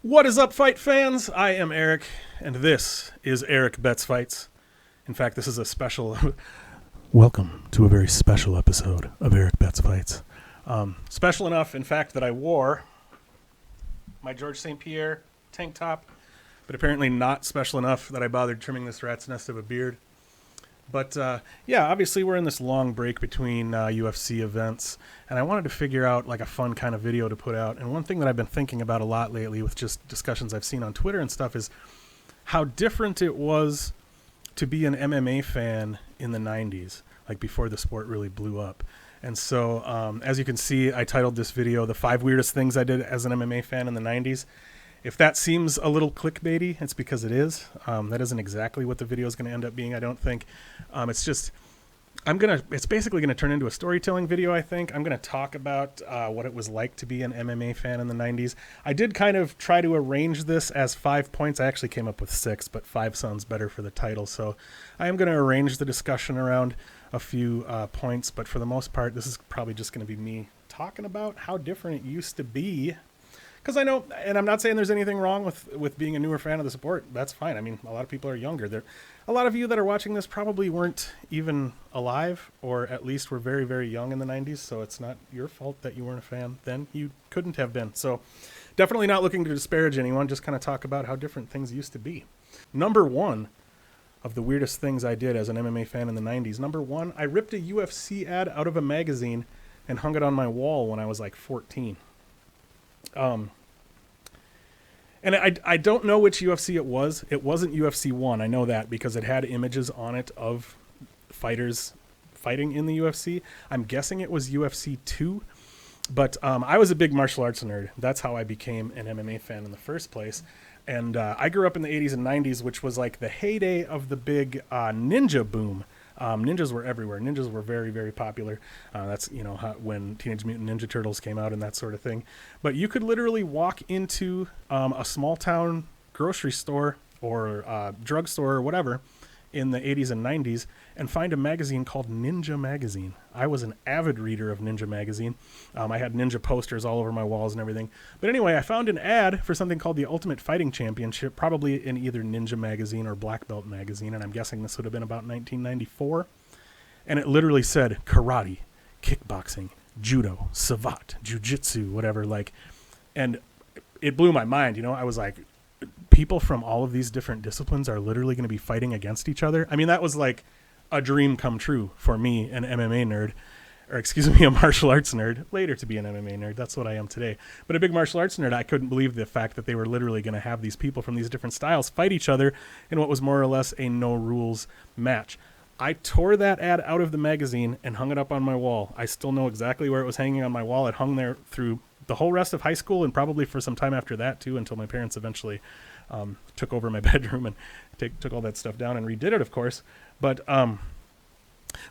What is up, fight fans? I am Eric, and this is Eric Bets Fights. In fact, this is a special... Welcome to a very special episode of Eric Bets Fights. Special enough, in fact, that I wore my George St. Pierre tank top, but apparently not special enough that I bothered trimming this rat's nest of a beard. But, yeah, obviously we're in this long break between UFC events, and I wanted to figure out, like, a fun kind of video to put out. And one thing that I've been thinking about a lot lately with just discussions I've seen on Twitter and stuff is how different it was to be an MMA fan in the 90s, like before the sport really blew up. And so, as you can see, I titled this video, The 5 Weirdest Things I Did as an MMA Fan in the 90s. If that seems a little clickbaity, it's because it is. That isn't exactly what the video is going to end up being, I don't think. It's just, it's basically going to turn into a storytelling video, I think. I'm going to talk about what it was like to be an MMA fan in the 90s. I did kind of try to arrange this as 5 points. I actually came up with 6, but 5 sounds better for the title. So I am going to arrange the discussion around a few points, but for the most part, this is probably just going to be me talking about how different it used to be. Because I know, and I'm not saying there's anything wrong with being a newer fan of the sport. That's fine. I mean, a lot of people are younger. A lot of you that are watching this probably weren't even alive, or at least were very, very young in the 90s, so it's not your fault that you weren't a fan then. You couldn't have been. So definitely not looking to disparage anyone, just kind of talk about how different things used to be. Number one of the weirdest things I did as an MMA fan in the 90s. Number one, I ripped a UFC ad out of a magazine and hung it on my wall when I was like 14. And I don't know which UFC it was. It wasn't UFC 1. I know that because it had images on it of fighters fighting in the UFC. I'm guessing it was UFC 2. But I was a big martial arts nerd. That's how I became an MMA fan in the first place. And I grew up in the 80s and 90s, which was like the heyday of the big ninja boom. Ninjas were everywhere. Ninjas were very, very popular. That's, when Teenage Mutant Ninja Turtles came out and that sort of thing. But you could literally walk into a small town grocery store or drugstore or whatever in the 80s and 90s and find a magazine called Ninja Magazine. I was an avid reader of Ninja Magazine. I had Ninja posters all over my walls and everything. But anyway, I found an ad for something called the Ultimate Fighting Championship, probably in either Ninja Magazine or Black Belt Magazine, and I'm guessing this would have been about 1994. And it literally said karate, kickboxing, judo, savate, jiu-jitsu, whatever, and it blew my mind. I was like, people from all of these different disciplines are literally going to be fighting against each other. I mean, that was like a dream come true for me, an MMA nerd, or excuse me, a martial arts nerd, later to be an MMA nerd. That's what I am today. But a big martial arts nerd, I couldn't believe the fact that they were literally going to have these people from these different styles fight each other in what was more or less a no-rules match. I tore that ad out of the magazine and hung it up on my wall. I still know exactly where it was hanging on my wall. It hung there through the whole rest of high school and probably for some time after that too, until my parents eventually took over my bedroom and took all that stuff down and redid it, of course. But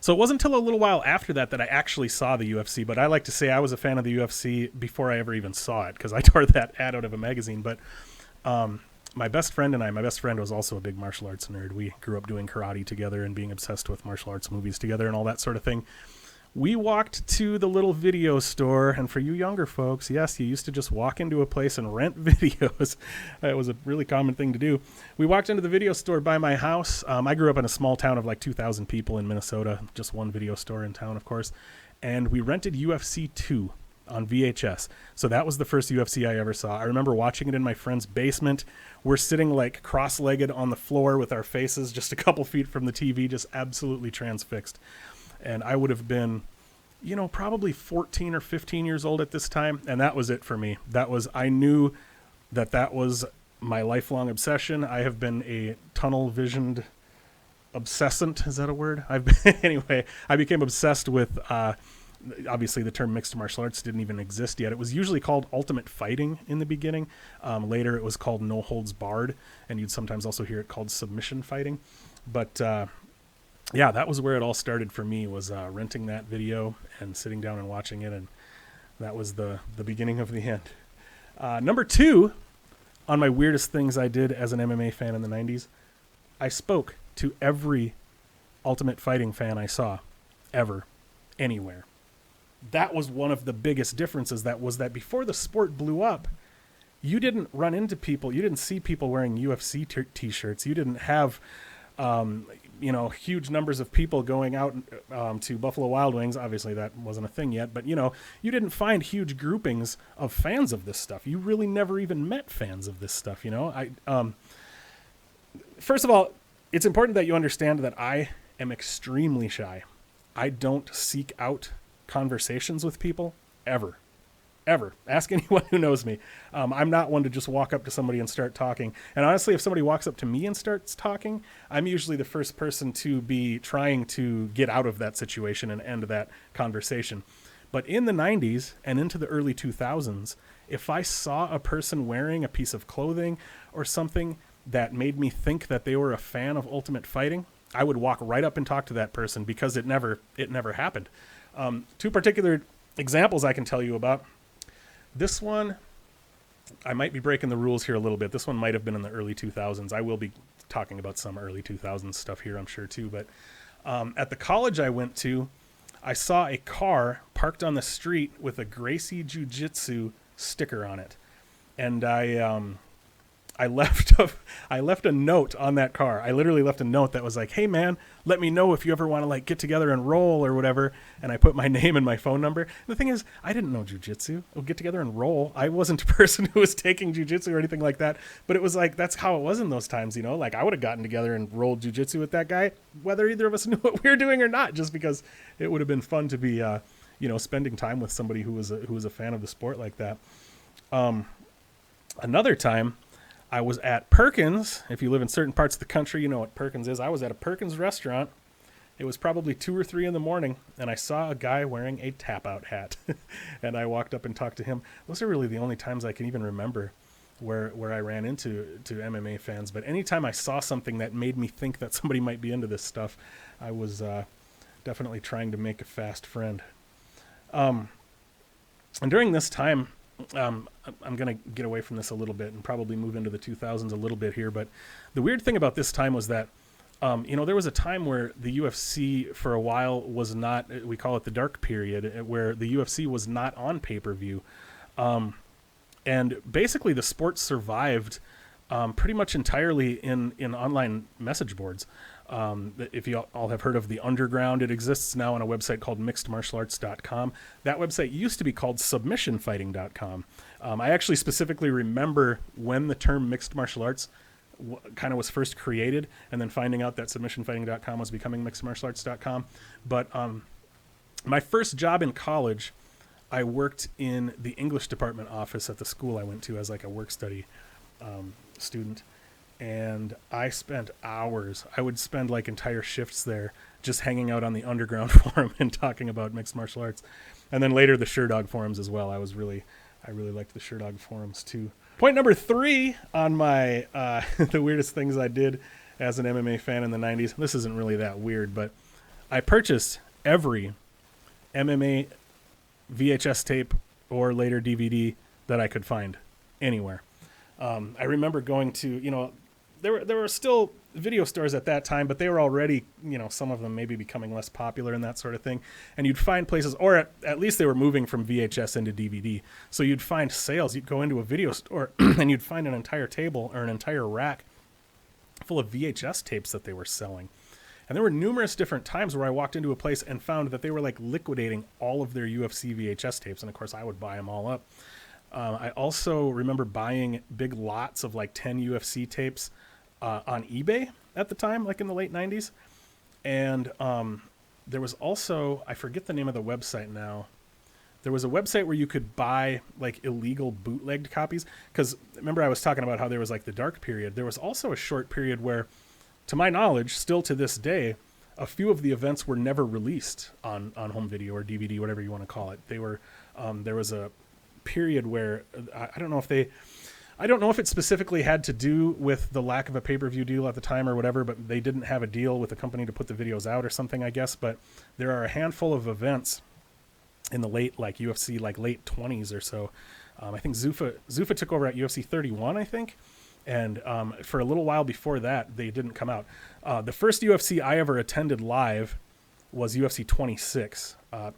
so it wasn't until a little while after that I actually saw the UFC. But I like to say I was a fan of the UFC before I ever even saw it, because I tore that ad out of a magazine. But my best friend was also a big martial arts nerd. We grew up doing karate together and being obsessed with martial arts movies together and all that sort of thing. We walked to the little video store, and for you younger folks, yes, you used to just walk into a place and rent videos. It was a really common thing to do. We walked into the video store by my house. I grew up in a small town of like 2,000 people in Minnesota, just one video store in town, of course, and we rented UFC 2 on VHS. So that was the first UFC I ever saw. I remember watching it in my friend's basement. We're sitting like cross-legged on the floor with our faces just a couple feet from the TV, just absolutely transfixed. And I would have been, probably 14 or 15 years old at this time. And that was it for me. I knew that was my lifelong obsession. I have been a tunnel visioned obsessant. Is that a word? Anyway, I became obsessed with, obviously the term mixed martial arts didn't even exist yet. It was usually called ultimate fighting in the beginning. Later it was called no holds barred. And you'd sometimes also hear it called submission fighting. But, yeah, that was where it all started for me, was renting that video and sitting down and watching it, and that was the beginning of the end. Number 2 on my weirdest things I did as an MMA fan in the 90s, I spoke to every Ultimate Fighting fan I saw, ever, anywhere. That was one of the biggest differences, that before the sport blew up, you didn't run into people. You didn't see people wearing UFC t-shirts. You didn't have, huge numbers of people going out to Buffalo Wild Wings. Obviously, that wasn't a thing yet. But, you didn't find huge groupings of fans of this stuff. You really never even met fans of this stuff, First of all, it's important that you understand that I am extremely shy. I don't seek out conversations with people ever. Ask anyone who knows me. I'm not one to just walk up to somebody and start talking. And honestly, if somebody walks up to me and starts talking, I'm usually the first person to be trying to get out of that situation and end that conversation. But in the 90s and into the early 2000s, if I saw a person wearing a piece of clothing or something that made me think that they were a fan of Ultimate Fighting, I would walk right up and talk to that person because it never happened. Two particular examples I can tell you about. This one, I might be breaking the rules here a little bit. This one might have been in the early 2000s. I will be talking about some early 2000s stuff here, I'm sure, too. But at the college I went to, I saw a car parked on the street with a Gracie Jiu-Jitsu sticker on it. And I left a note on that car. I literally left a note that was like, "Hey man, let me know if you ever want to like get together and roll or whatever." And I put my name and my phone number. And the thing is, I didn't know jiu-jitsu. We'll get together and roll. I wasn't a person who was taking jiu-jitsu or anything like that. But it was like, that's how it was in those times, Like I would have gotten together and rolled jiu-jitsu with that guy, whether either of us knew what we were doing or not, just because it would have been fun to be, spending time with somebody who was a fan of the sport like that. Another time, I was at Perkins. If you live in certain parts of the country, you know what Perkins is. I was at a Perkins restaurant. It was probably 2 or 3 in the morning, and I saw a guy wearing a tap-out hat. And I walked up and talked to him. Those are really the only times I can even remember where I ran into MMA fans. But anytime I saw something that made me think that somebody might be into this stuff, I was definitely trying to make a fast friend. And during this time, I'm going to get away from this a little bit and probably move into the 2000s a little bit here. But the weird thing about this time was that, there was a time where the UFC for a while was not, we call it the dark period, where the UFC was not on pay-per-view. And basically the sport survived pretty much entirely in online message boards. If you all have heard of the Underground, it exists now on a website called mixedmartialarts.com. That website used to be called submissionfighting.com. I actually specifically remember when the term mixed martial arts kind of was first created, and then finding out that submissionfighting.com was becoming mixedmartialarts.com. But my first job in college, I worked in the English department office at the school I went to as like a work study student. And I spent hours. I would spend like entire shifts there just hanging out on the Underground forum and talking about mixed martial arts. And then later the Sherdog forums as well. I really liked the Sherdog forums too. Point number 3 on my the weirdest things I did as an MMA fan in the 90s. This isn't really that weird, but I purchased every MMA VHS tape or later DVD that I could find anywhere. I remember going to, there were still video stores at that time, but they were already, some of them maybe becoming less popular and that sort of thing. And you'd find places, or at least they were moving from VHS into DVD. So you'd find sales. You'd go into a video store and you'd find an entire table or an entire rack full of VHS tapes that they were selling. And there were numerous different times where I walked into a place and found that they were like liquidating all of their UFC VHS tapes. And of course I would buy them all up. I also remember buying big lots of like 10 UFC tapes on eBay at the time, like in the late 90s. And there was also, I forget the name of the website now. There was a website where you could buy like illegal bootlegged copies. Because remember I was talking about how there was like the dark period. There was also a short period where, to my knowledge, still to this day, a few of the events were never released on home video or DVD, whatever you want to call it. They were, there was a period where I don't know if it specifically had to do with the lack of a pay-per-view deal at the time or whatever, but they didn't have a deal with the company to put the videos out or something, I guess. But there are a handful of events in the late, like UFC, like late 20s or so. I think Zuffa took over at UFC 31, I think. And for a little while before that, they didn't come out. The first UFC I ever attended live was UFC 26,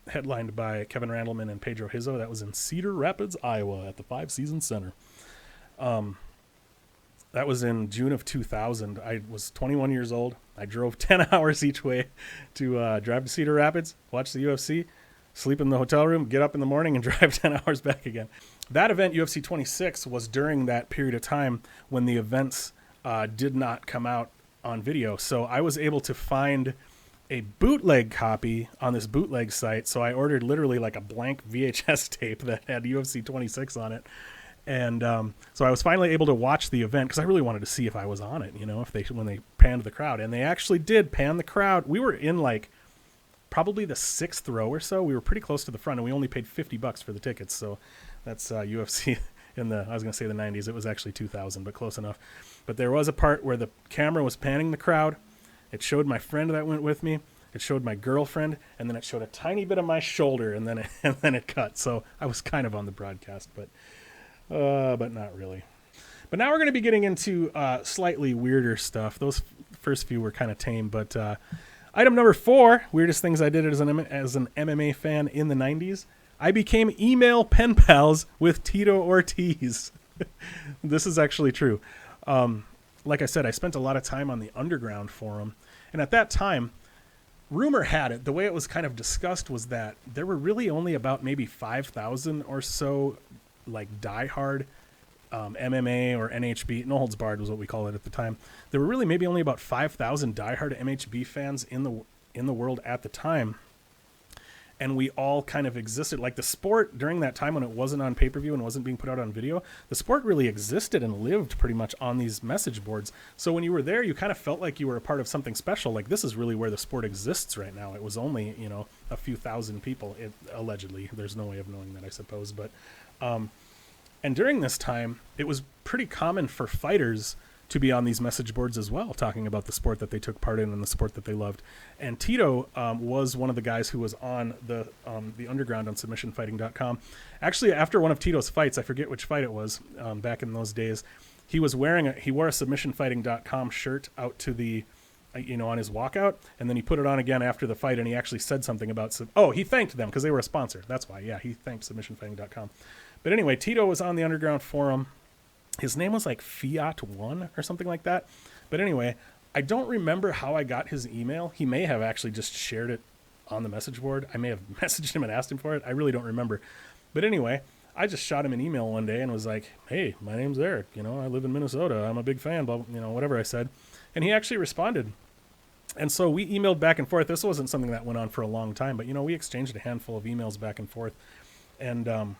headlined by Kevin Randleman and Pedro Hizzo. That was in Cedar Rapids, Iowa, at the Five Seasons Center. That was in June of 2000. I was 21 years old. I drove 10 hours each way to drive to Cedar Rapids, watch the UFC, sleep in the hotel room, get up in the morning, and drive 10 hours back again. That event, UFC 26, was during that period of time when the events did not come out on video. So I was able to find a bootleg copy on this bootleg site. So I ordered literally like a blank VHS tape that had UFC 26 on it. And so I was finally able to watch the event because I really wanted to see if I was on it, you know, when they panned the crowd. And they actually did pan the crowd. We were in like probably the 6th row or so. We were pretty close to the front, and we only paid $50 for the tickets. So that's UFC in I was going to say the 90s. It was actually 2000, but close enough. But there was a part where the camera was panning the crowd. It showed my friend that went with me. It showed my girlfriend, and then it showed a tiny bit of my shoulder, and then it cut. So I was kind of on the broadcast, but not really. But now we're going to be getting into slightly weirder stuff. Those first few were kind of tame, but item number 4, weirdest things I did as an MMA fan in the 90s. I became email pen pals with Tito Ortiz. This is actually true. Like I said, I spent a lot of time on the Underground forum, and at that time, rumor had it, the way it was kind of discussed was that there were really only about maybe 5,000 or so like diehard MMA or NHB, no holds barred was what we called it at the time. There were really maybe only about 5,000 diehard MHB fans in the world at the time, and we all kind of existed. Like the sport during that time when it wasn't on pay-per-view and wasn't being put out on video, the sport really existed and lived pretty much on these message boards. So when you were there, you kind of felt like you were a part of something special. Like this is really where the sport exists right now. It was only, you know, a few thousand people, allegedly. There's no way of knowing that, I suppose, but and during this time, it was pretty common for fighters to be on these message boards as well, talking about the sport that they took part in and the sport that they loved. And Tito was one of the guys who was on the Underground on submissionfighting.com. Actually, after one of Tito's fights, I forget which fight it was, back in those days, he wore a submissionfighting.com shirt out to the, on his walkout, and then he put it on again after the fight, and he actually said something about, he thanked them because they were a sponsor. That's why, yeah, he thanked submissionfighting.com. But anyway, Tito was on the Underground forum. His name was like Fiat1 or something like that. But anyway, I don't remember how I got his email. He may have actually just shared it on the message board. I may have messaged him and asked him for it. I really don't remember. But anyway, I just shot him an email one day and was like, hey, my name's Eric. I live in Minnesota. I'm a big fan, blah, whatever I said. And he actually responded. And so we emailed back and forth. This wasn't something that went on for a long time, but, we exchanged a handful of emails back and forth. And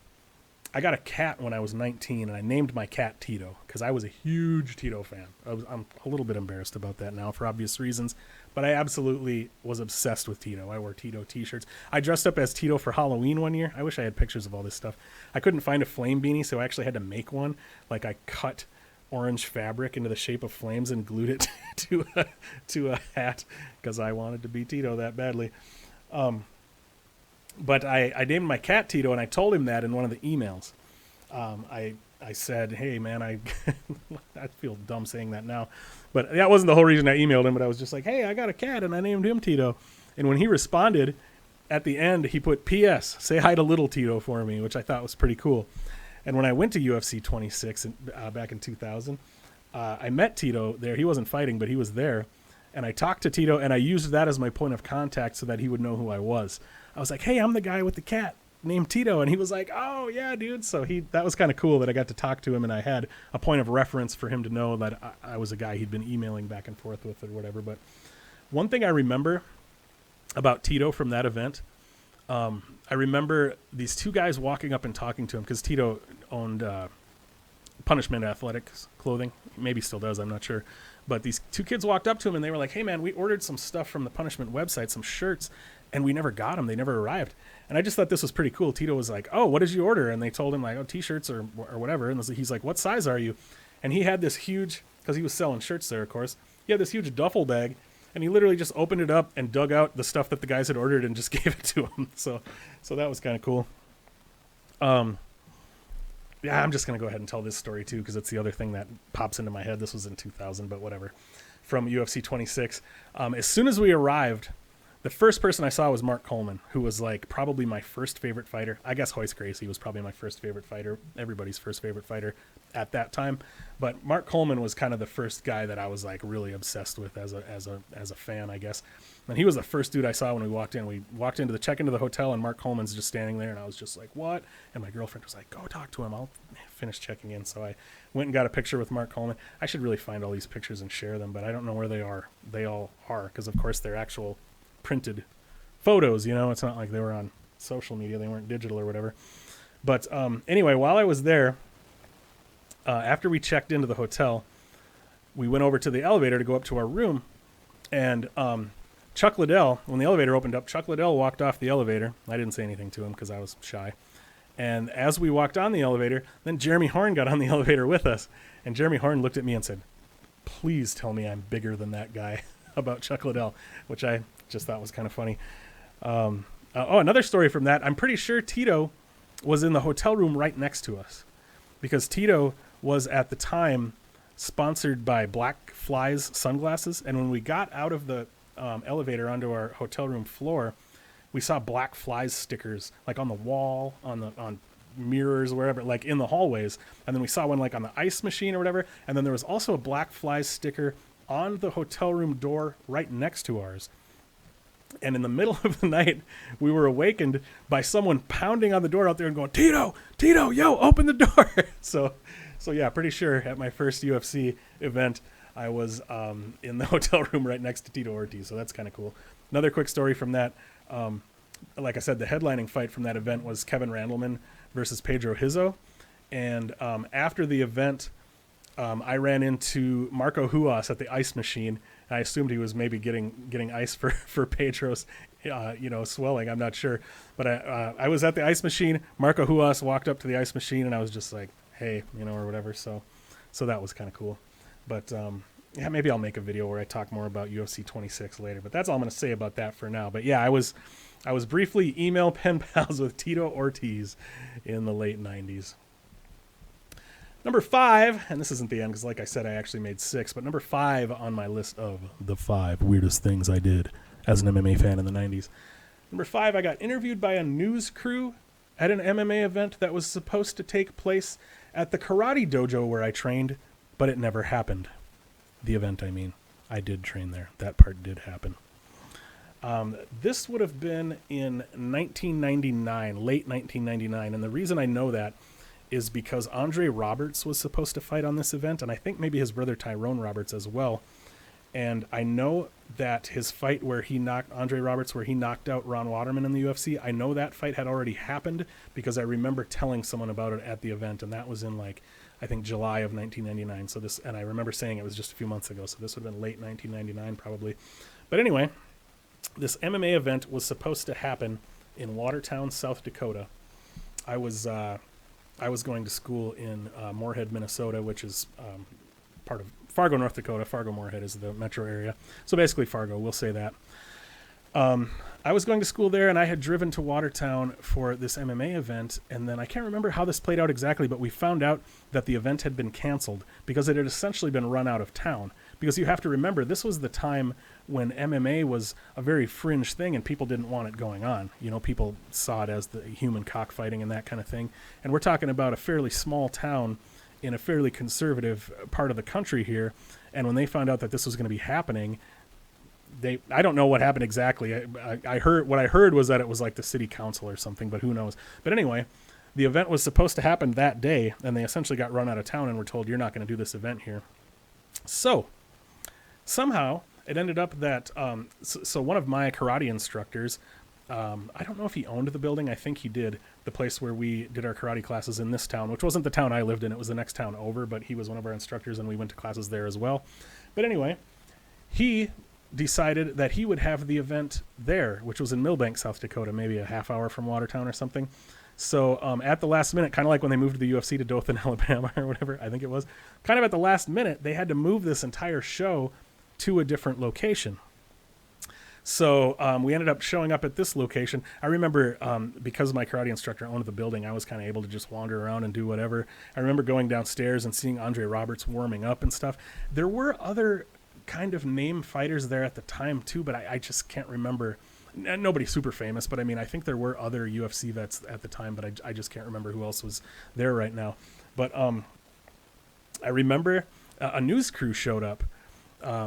I got a cat when I was 19, and I named my cat Tito because I was a huge Tito fan. I'm a little bit embarrassed about that now for obvious reasons, but I absolutely was obsessed with Tito. I wore Tito t-shirts. I dressed up as Tito for Halloween one year. I wish I had pictures of all this stuff. I couldn't find a flame beanie, so I actually had to make one. Like I cut orange fabric into the shape of flames and glued it to a hat because I wanted to be Tito that badly. But I named my cat Tito, and I told him that in one of the emails. I said, hey, man, I feel dumb saying that now. But that wasn't the whole reason I emailed him, but I was just like, hey, I got a cat, and I named him Tito. And when he responded, at the end, he put, P.S., say hi to little Tito for me, which I thought was pretty cool. And when I went to UFC 26 back in 2000, I met Tito there. He wasn't fighting, but he was there. And I talked to Tito, and I used that as my point of contact so that he would know who I was. I was like, hey, I'm the guy with the cat named Tito. And he was like, oh, yeah, dude. So that was kind of cool that I got to talk to him, and I had a point of reference for him to know that I was a guy he'd been emailing back and forth with or whatever. But one thing I remember about Tito from that event, I remember these two guys walking up and talking to him because Tito owned Punishment Athletics clothing. Maybe still does, I'm not sure. But these two kids walked up to him, and they were like, hey, man, we ordered some stuff from the Punishment website, some shirts, and we never got them. They never arrived. And I just thought this was pretty cool. Tito was like, oh, what did you order? And they told him, like, oh, T-shirts or whatever. And he's like, what size are you? And he had this huge, because he was selling shirts there, of course, he had this huge duffel bag, and he literally just opened it up and dug out the stuff that the guys had ordered and just gave it to him. So that was kind of cool. Yeah, I'm just going to go ahead and tell this story, too, because it's the other thing that pops into my head. This was in 2000, but whatever. From UFC 26. As soon as we arrived, The first person I saw was Mark Coleman, who was like probably my first favorite fighter. I guess Hoist Gracie was probably my first favorite fighter, everybody's first favorite fighter at that time. But Mark Coleman was kind of the first guy that I was like really obsessed with as a fan, I guess. And he was the first dude I saw when we walked in. We walked into the check into the hotel, and Mark Coleman's just standing there, and I was just like, "What?" And my girlfriend was like, "Go talk to him. I'll finish checking in." So I went and got a picture with Mark Coleman. I should really find all these pictures and share them, but I don't know where they are. They all are, because of course they're actual printed photos, you know. It's not like they were on social media, they weren't digital or whatever. But anyway, while I was there, after we checked into the hotel, we went over to the elevator to go up to our room, and Chuck Liddell, when the elevator opened up, Chuck Liddell walked off the elevator. I didn't say anything to him because I was shy. And as we walked on the elevator, then Jeremy Horn got on the elevator with us, and Jeremy Horn looked at me and said, "Please tell me I'm bigger than that guy," about Chuck Liddell, which I just thought was kind of funny. Another story from that. I'm pretty sure Tito was in the hotel room right next to us, because Tito was at the time sponsored by Black Flies sunglasses. And when we got out of the elevator onto our hotel room floor, we saw Black Flies stickers like on the wall, on mirrors, wherever, like in the hallways. And then we saw one like on the ice machine or whatever. And then there was also a Black Flies sticker on the hotel room door right next to ours. And in the middle of the night, we were awakened by someone pounding on the door out there and going, "Tito, yo, open the door." So yeah, pretty sure at my first UFC event, I was in the hotel room right next to Tito Ortiz. So that's kind of cool. Another quick story from that. Like I said, the headlining fight from that event was Kevin Randleman versus Pedro Hizzo. And after the event, I ran into Marco Huas at the ice machine. I assumed he was maybe getting ice for Pedro's, swelling. I'm not sure, but I was at the ice machine. Marco Huas walked up to the ice machine, and I was just like, "Hey," or whatever. So that was kind of cool. But yeah, maybe I'll make a video where I talk more about UFC 26 later. But that's all I'm going to say about that for now. But yeah, I was briefly email pen pals with Tito Ortiz in the late 90s. Number 5, and this isn't the end because, like I said, I actually made 6, but number 5 on my list of the 5 weirdest things I did as an MMA fan in the 90s. Number 5, I got interviewed by a news crew at an MMA event that was supposed to take place at the karate dojo where I trained, but it never happened. The event, I mean. I did train there. That part did happen. This would have been in 1999, late 1999, and the reason I know that is because Andre Roberts was supposed to fight on this event, and I think maybe his brother Tyrone Roberts as well. And I know that his fight where he knocked out Ron Waterman in the UFC, I know that fight had already happened because I remember telling someone about it at the event, and that was in I think July of 1999. And I remember saying it was just a few months ago, so this would have been late 1999 probably. But anyway, this MMA event was supposed to happen in Watertown, South Dakota. I was going to school in Moorhead, Minnesota, which is part of Fargo, North Dakota. Fargo-Moorhead is the metro area. So basically Fargo, we'll say that. I was going to school there, and I had driven to Watertown for this MMA event, and then I can't remember how this played out exactly, but we found out that the event had been canceled because it had essentially been run out of town. Because you have to remember, this was the time when MMA was a very fringe thing and people didn't want it going on. People saw it as the human cockfighting and that kind of thing. And we're talking about a fairly small town in a fairly conservative part of the country here. And when they found out that this was going to be happening, I don't know what happened exactly. I heard was that it was like the city council or something, but who knows. But anyway, the event was supposed to happen that day, and they essentially got run out of town and were told, "You're not going to do this event here." So somehow it ended up that so one of my karate instructors, I don't know if he owned the building. I think he did. The place where we did our karate classes in this town, which wasn't the town I lived in. It was the next town over, but he was one of our instructors, and we went to classes there as well. But anyway, he decided that he would have the event there, which was in Millbank, South Dakota, maybe a half hour from Watertown or something. So at the last minute, kind of like when they moved the UFC to Dothan, Alabama or whatever, I think it was, kind of at the last minute, they had to move this entire show to a different location. So we ended up showing up at this location. I remember because my karate instructor owned the building, I was kind of able to just wander around and do whatever. I remember going downstairs and seeing Andre Roberts warming up and stuff. There were other kind of name fighters there at the time too, but I just can't remember nobody super famous, but I mean, I think there were other UFC vets at the time, but I just can't remember who else was there right now. But I remember a news crew showed up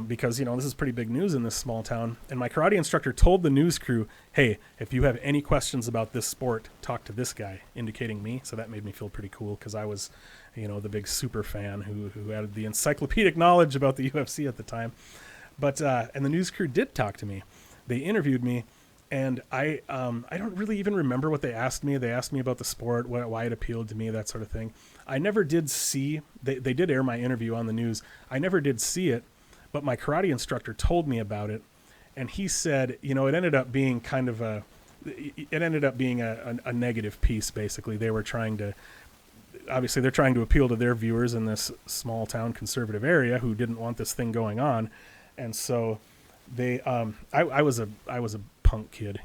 because, this is pretty big news in this small town. And my karate instructor told the news crew, hey, if you have any questions about this sport, talk to this guy, indicating me. So that made me feel pretty cool because I was, the big super fan who had the encyclopedic knowledge about the UFC at the time. But and the news crew did talk to me. They interviewed me. And I don't really even remember what they asked me. They asked me about the sport, why it appealed to me, that sort of thing. I never did see, they did air my interview on the news. I never did see it, but my karate instructor told me about it. And he said, it ended up being kind of a negative piece, basically. They were obviously they're trying to appeal to their viewers in this small town conservative area who didn't want this thing going on. And so I was a punk kid,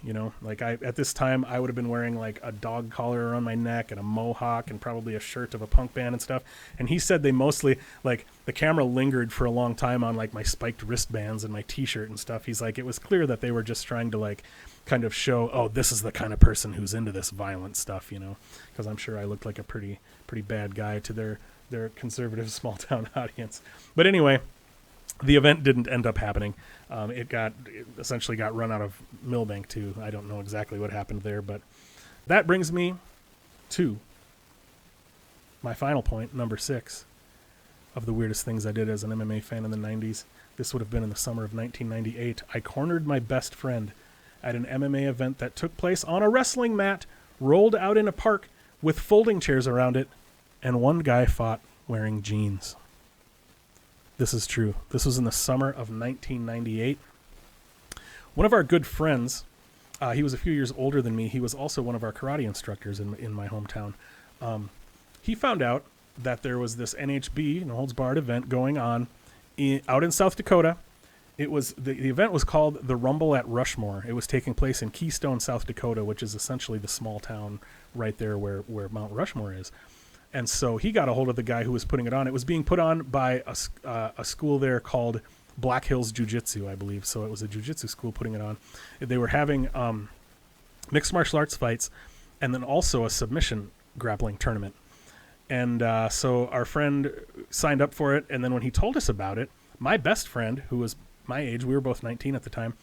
at this time I would have been wearing like a dog collar around my neck and a mohawk and probably a shirt of a punk band and stuff. And he said they mostly, like, the camera lingered for a long time on like my spiked wristbands and my t-shirt and stuff. He's like, it was clear that they were just trying to like kind of show, oh, this is the kind of person who's into this violent stuff, because I'm sure I looked like a pretty bad guy to their conservative small town audience. But anyway, the event didn't end up happening. It essentially got run out of Millbank too. I don't know exactly what happened there, but that brings me to my final point, number 6, of the weirdest things I did as an MMA fan in the 90s. This would have been in the summer of 1998. I cornered my best friend at an MMA event that took place on a wrestling mat, rolled out in a park with folding chairs around it, and one guy fought wearing jeans. This is true. This was in the summer of 1998. One of our good friends, he was a few years older than me. He was also one of our karate instructors in my hometown. He found out that there was this NHB, No Holds Barred event going on out in South Dakota. It was the event was called the Rumble at Rushmore. It was taking place in Keystone, South Dakota, which is essentially the small town right there where Mount Rushmore is. And so he got a hold of the guy who was putting it on. It was being put on by a school there called Black Hills Jiu-Jitsu, I believe. So it was a jiu-jitsu school putting it on. They were having mixed martial arts fights and then also a submission grappling tournament. And so our friend signed up for it. And then when he told us about it, my best friend, who was my age, we were both 19 at the time,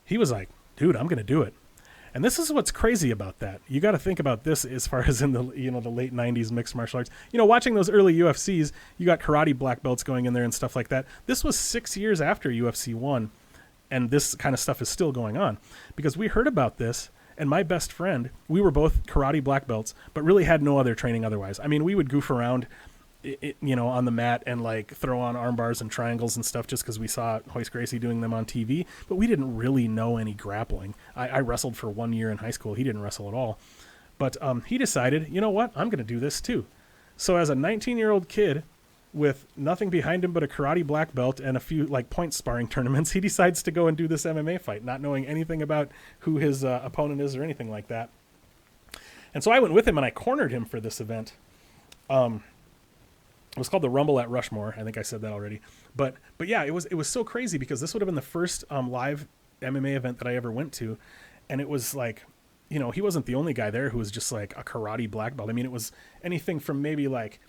he was like, dude, I'm going to do it. And this is what's crazy about that. You got to think about this as far as in the the late 90s mixed martial arts. Watching those early UFCs, you got karate black belts going in there and stuff like that. This was 6 years after UFC 1, and this kind of stuff is still going on. Because we heard about this, and my best friend, we were both karate black belts, but really had no other training otherwise. I mean, we would goof around on the mat and like throw on arm bars and triangles and stuff just because we saw Hoist Gracie doing them on TV, but we didn't really know any grappling. I wrestled for 1 year in high school. He didn't wrestle at all. But he decided, you know what, I'm going to do this too. So as a 19-year-old kid with nothing behind him but a karate black belt and a few like point sparring tournaments, he decides to go and do this MMA fight, not knowing anything about who his opponent is or anything like that. And so I went with him and I cornered him for this event. It was called the Rumble at Rushmore. I think I said that already. But yeah, it was so crazy because this would have been the first live MMA event that I ever went to. And it was like, he wasn't the only guy there who was just like a karate black belt. I mean, it was anything from maybe like,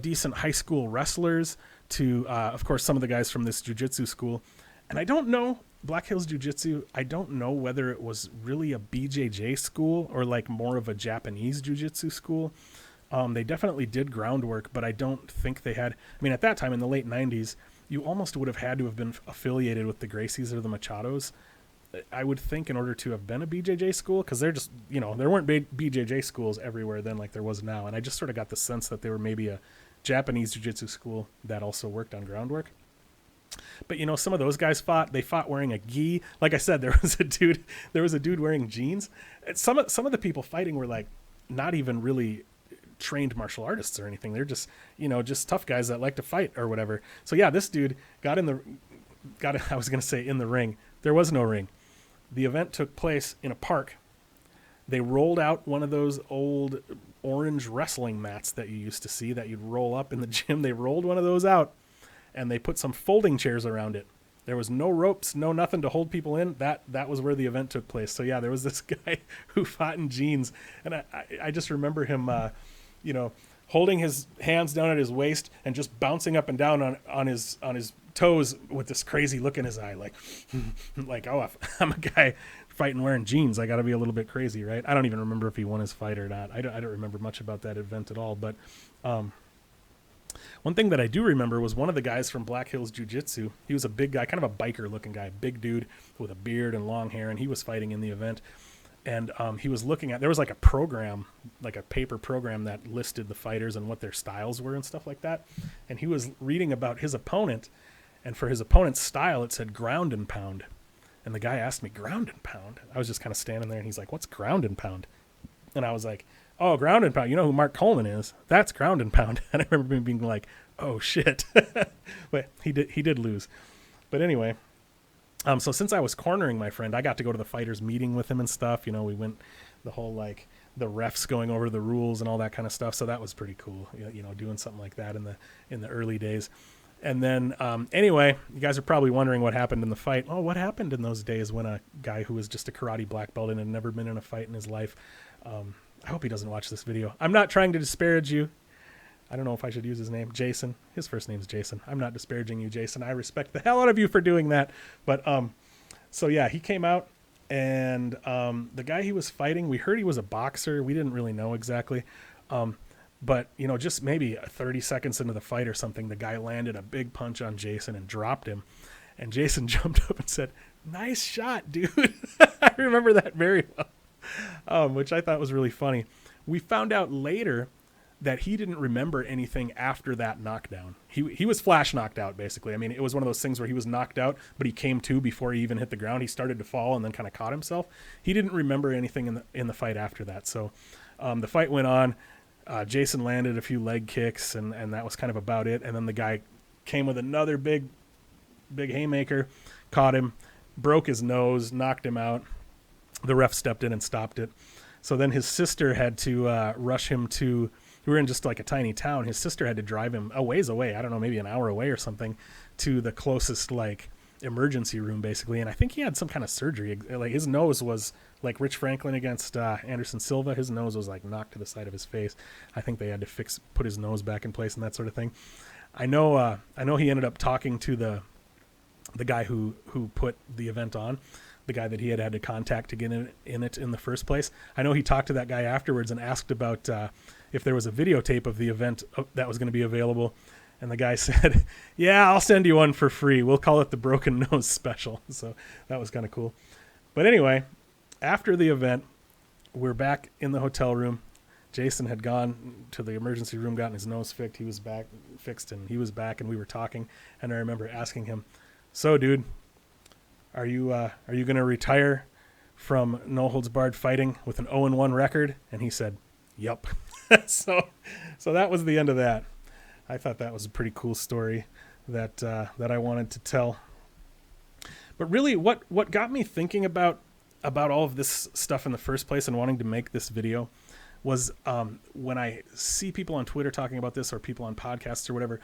decent high school wrestlers to, of course, some of the guys from this jiu-jitsu school. And I don't know, Black Hills Jiu-Jitsu, I don't know whether it was really a BJJ school or like more of a Japanese jiu-jitsu school. They definitely did groundwork, but I don't think they had. I mean, at that time in the late 90s, you almost would have had to have been affiliated with the Gracies or the Machados, I would think, in order to have been a BJJ school, because they're just, there weren't BJJ schools everywhere then like there was now. And I just sort of got the sense that they were maybe a Japanese jiu-jitsu school that also worked on groundwork. But, some of those guys they fought wearing a gi. Like I said, there was a dude wearing jeans. Some of the people fighting were like not even really trained martial artists or anything. They're just, just tough guys that like to fight or whatever. So yeah, this dude I was going to say in the ring. There was no ring. The event took place in a park. They rolled out one of those old orange wrestling mats that you used to see that you'd roll up in the gym. They rolled one of those out and they put some folding chairs around it. There was no ropes, no nothing to hold people in. That was where the event took place. So yeah, there was this guy who fought in jeans, and I just remember him, holding his hands down at his waist and just bouncing up and down on his toes with this crazy look in his eye, like oh, if I'm a guy fighting wearing jeans, I got to be a little bit crazy, right? I don't even remember if he won his fight or not. I don't remember much about that event at all, but one thing that I do remember was one of the guys from Black Hills Jiu-Jitsu. He was a big guy, kind of a biker-looking guy, big dude with a beard and long hair, and he was fighting in the event. And he was looking at, there was like a program, like a paper program that listed the fighters and what their styles were and stuff like that. And he was reading about his opponent, and for his opponent's style, it said ground and pound. And the guy asked me, ground and pound? I was just kind of standing there, and he's like, what's ground and pound? And I was like, oh, ground and pound. You know who Mark Coleman is? That's ground and pound. And I remember him being like, oh, shit. But he did lose. But anyway, so since I was cornering my friend, I got to go to the fighters meeting with him and stuff. We went the whole, the refs going over the rules and all that kind of stuff. So that was pretty cool, doing something like that in the early days. And then, anyway, you guys are probably wondering what happened in the fight. Oh, what happened in those days when a guy who was just a karate black belt and had never been in a fight in his life, I hope he doesn't watch this video. I'm not trying to disparage you. I don't know if I should use his name. Jason. His first name's Jason. I'm not disparaging you, Jason. I respect the hell out of you for doing that. But, so yeah, he came out, and the guy he was fighting, we heard he was a boxer. We didn't really know exactly. But, just maybe 30 seconds into the fight or something, the guy landed a big punch on Jason and dropped him. And Jason jumped up and said, nice shot, dude. I remember that very well, which I thought was really funny. We found out later that he didn't remember anything after that knockdown. He was flash knocked out, basically. I mean, it was one of those things where he was knocked out, but he came to before he even hit the ground. He started to fall and then kind of caught himself. He didn't remember anything in the fight after that. So the fight went on. Jason landed a few leg kicks, and that was kind of about it. And then the guy came with another big haymaker, caught him, broke his nose, knocked him out. The ref stepped in and stopped it. So then his sister had to rush him to, we were in just like a tiny town. His sister had to drive him a ways away, I don't know, maybe an hour away or something, to the closest emergency room, basically. And I think he had some kind of surgery. Like his nose was like Rich Franklin against Anderson Silva. His nose was like knocked to the side of his face. I think they had to put his nose back in place and that sort of thing. I know he ended up talking to the guy who put the event on, the guy that he had to contact to get in it in the first place. I know he talked to that guy afterwards and asked about if there was a videotape of the event that was going to be available. And the guy said, yeah, I'll send you one for free. We'll call it the Broken Nose Special. So that was kind of cool. But anyway, after the event, we're back in the hotel room. Jason had gone to the emergency room, gotten his nose fixed. He was back, and he was back, and we were talking. And I remember asking him, so, dude, are you going to retire from No Holds Barred fighting with an 0-1 record? And he said, yup. So that was the end of that. I thought that was a pretty cool story that I wanted to tell. But really, what got me thinking about all of this stuff in the first place and wanting to make this video was when I see people on Twitter talking about this, or people on podcasts or whatever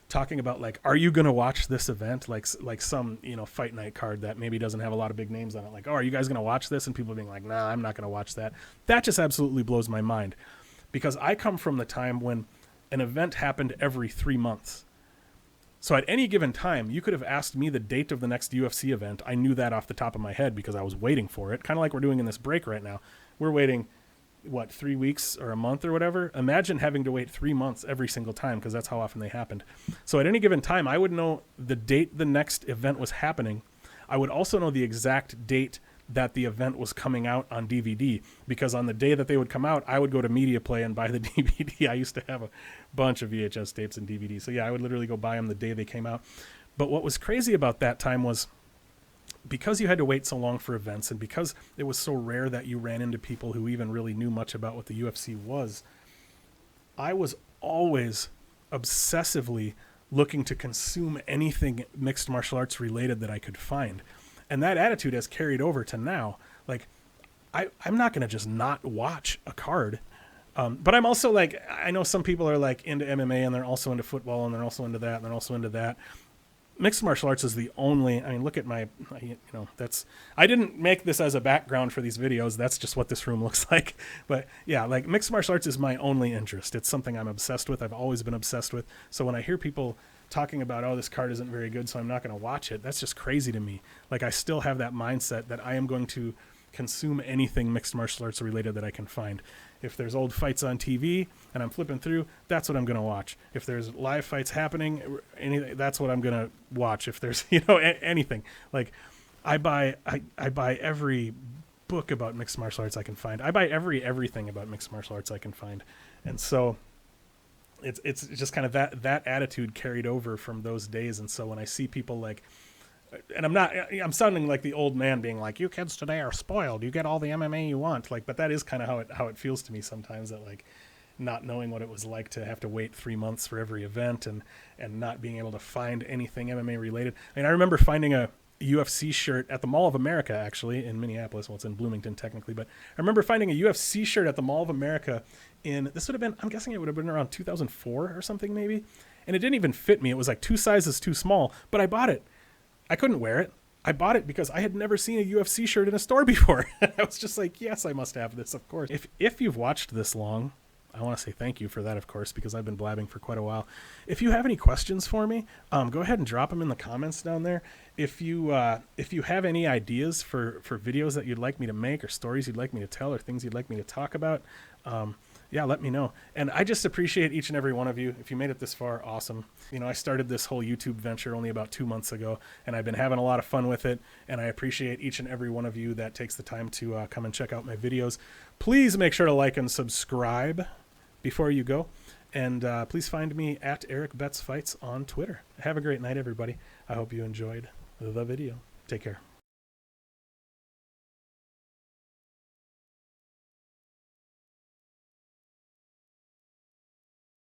talking about, like, are you going to watch this event? Like some, fight night card that maybe doesn't have a lot of big names on it. Like, oh, are you guys going to watch this? And people being like, nah, I'm not going to watch that. That just absolutely blows my mind, because I come from the time when an event happened every 3 months. So at any given time, you could have asked me the date of the next UFC event. I knew that off the top of my head because I was waiting for it, kind of like we're doing in this break right now. We're waiting, 3 weeks or a month or whatever? Imagine having to wait 3 months every single time, because that's how often they happened. So at any given time, I would know the date the next event was happening. I would also know the exact date that the event was coming out on DVD, because on the day that they would come out, I would go to Media Play and buy the DVD. I used to have a bunch of VHS tapes and DVDs. So yeah, I would literally go buy them the day they came out. But what was crazy about that time was, because you had to wait so long for events, and because it was so rare that you ran into people who even really knew much about what the UFC was, I was always obsessively looking to consume anything mixed martial arts related that I could find. And that attitude has carried over to now. Like, I'm not going to just not watch a card. But I'm also I know some people are into MMA, and they're also into football, and they're also into that, and they're also into that. mixed martial arts is the only, I mean, look at my, I didn't make this as a background for these videos. That's just what this room looks like. But yeah, like mixed martial arts is my only interest. It's something I'm obsessed with. I've always been obsessed with. So when I hear people talking about, oh, this card isn't very good, so I'm not going to watch it, that's just crazy to me. Like, I still have that mindset that I am going to consume anything mixed martial arts related that I can find. If there's old fights on TV and I'm flipping through, that's what I'm going to watch. If there's live fights happening, anything, that's what I'm going to watch. If there's, anything. Like, I buy every book about mixed martial arts I can find. I buy everything about mixed martial arts I can find. And so it's just kind of that attitude carried over from those days. And so when I see people like, and I'm sounding like the old man being like, you kids today are spoiled. You get all the MMA you want. Like, but that is kind of how it feels to me sometimes, that like not knowing what it was like to have to wait 3 months for every event and not being able to find anything MMA related. I mean, I remember finding a UFC shirt at the Mall of America, actually, in Minneapolis. Well, it's in Bloomington technically, but I remember finding a UFC shirt at the Mall of America this would have been, I'm guessing it would have been around 2004 or something maybe. And it didn't even fit me. It was like 2 sizes too small, but I bought it. I couldn't wear it. I bought it because I had never seen a UFC shirt in a store before. I was just like, yes, I must have this, of course. If you've watched this long, I want to say thank you for that, of course, because I've been blabbing for quite a while. If you have any questions for me, go ahead and drop them in the comments down there. If you have any ideas for videos that you'd like me to make, or stories you'd like me to tell, or things you'd like me to talk about, yeah, let me know. And I just appreciate each and every one of you. If you made it this far, awesome. I started this whole YouTube venture only about 2 months ago, and I've been having a lot of fun with it. And I appreciate each and every one of you that takes the time to come and check out my videos. Please make sure to like and subscribe before you go. And please find me at Eric Betts Fights on Twitter. Have a great night, everybody. I hope you enjoyed the video. Take care.